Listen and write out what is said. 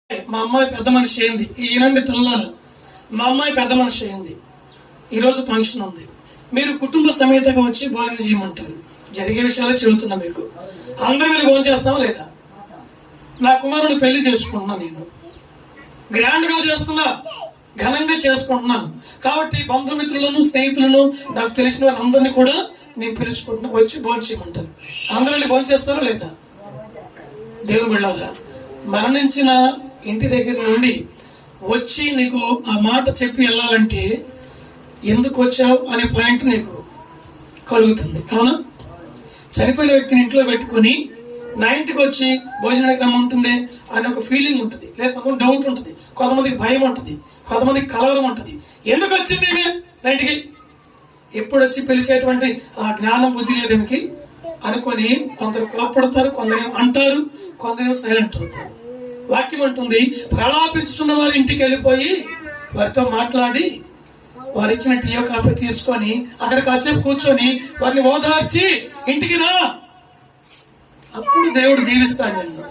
మా అమ్మాయి పెద్ద మనిషి అయింది. ఈయనండి పిల్లలు, మా అమ్మాయి పెద్ద మనిషి అయింది, ఈరోజు ఫంక్షన్ ఉంది, మీరు కుటుంబ సమేతంగా వచ్చి భోజనం చేయమంటారు. జరిగే విషయాలే చెబుతున్నా మీకు. అందరూ మీరు భోజనం చేస్తామా లేదా? నా కుమారుని పెళ్లి చేసుకుంటున్నా, నేను గ్రాండ్గా చేస్తున్నా, ఘనంగా చేసుకుంటున్నాను. కాబట్టి బంధుమిత్రులను, స్నేహితులను, నాకు తెలిసిన వాళ్ళందరినీ కూడా నేను పిలుచుకుంటున్నా, వచ్చి భోజనం చేయమంటారు. అందరినీ భోజనం చేస్తారా లేదా? దేవుని బిడ్డలారా, మరణించిన ఇంటి దగ్గర నుండి వచ్చి నీకు ఆ మాట చెప్పి వెళ్ళాలంటే ఎందుకు వచ్చావు అనే పాయింట్ నీకు కలుగుతుంది. అవునా? చనిపోయిన వ్యక్తిని ఇంట్లో పెట్టుకొని నా ఇంటికి వచ్చి భోజనానికి రమ్మంటుంది అని ఒక ఫీలింగ్ ఉంటుంది, లేకపోతే డౌట్ ఉంటుంది, కొంతమందికి భయం ఉంటుంది, కొంతమందికి కలవరం ఉంటుంది. ఎందుకు వచ్చింది నా ఇంటికి? ఎప్పుడు వచ్చి పిలిచేటువంటి ఆ జ్ఞానం బుద్ధి లేదేమికి అనుకొని కొందరు కోపడతారు, కొందరు అంటారు, కొందరు సైలెంట్ అవుతారు. వాక్యం అంటుంది, ప్రలాపించుతున్న వారి ఇంటికి వెళ్ళిపోయి వారితో మాట్లాడి వారు ఇచ్చిన టీయో కాఫీ తీసుకొని అక్కడ కాసేపు కూర్చొని వారిని ఓదార్చి ఇంటికి రా, అప్పుడు దేవుడు దీవిస్తాడు నిన్ను.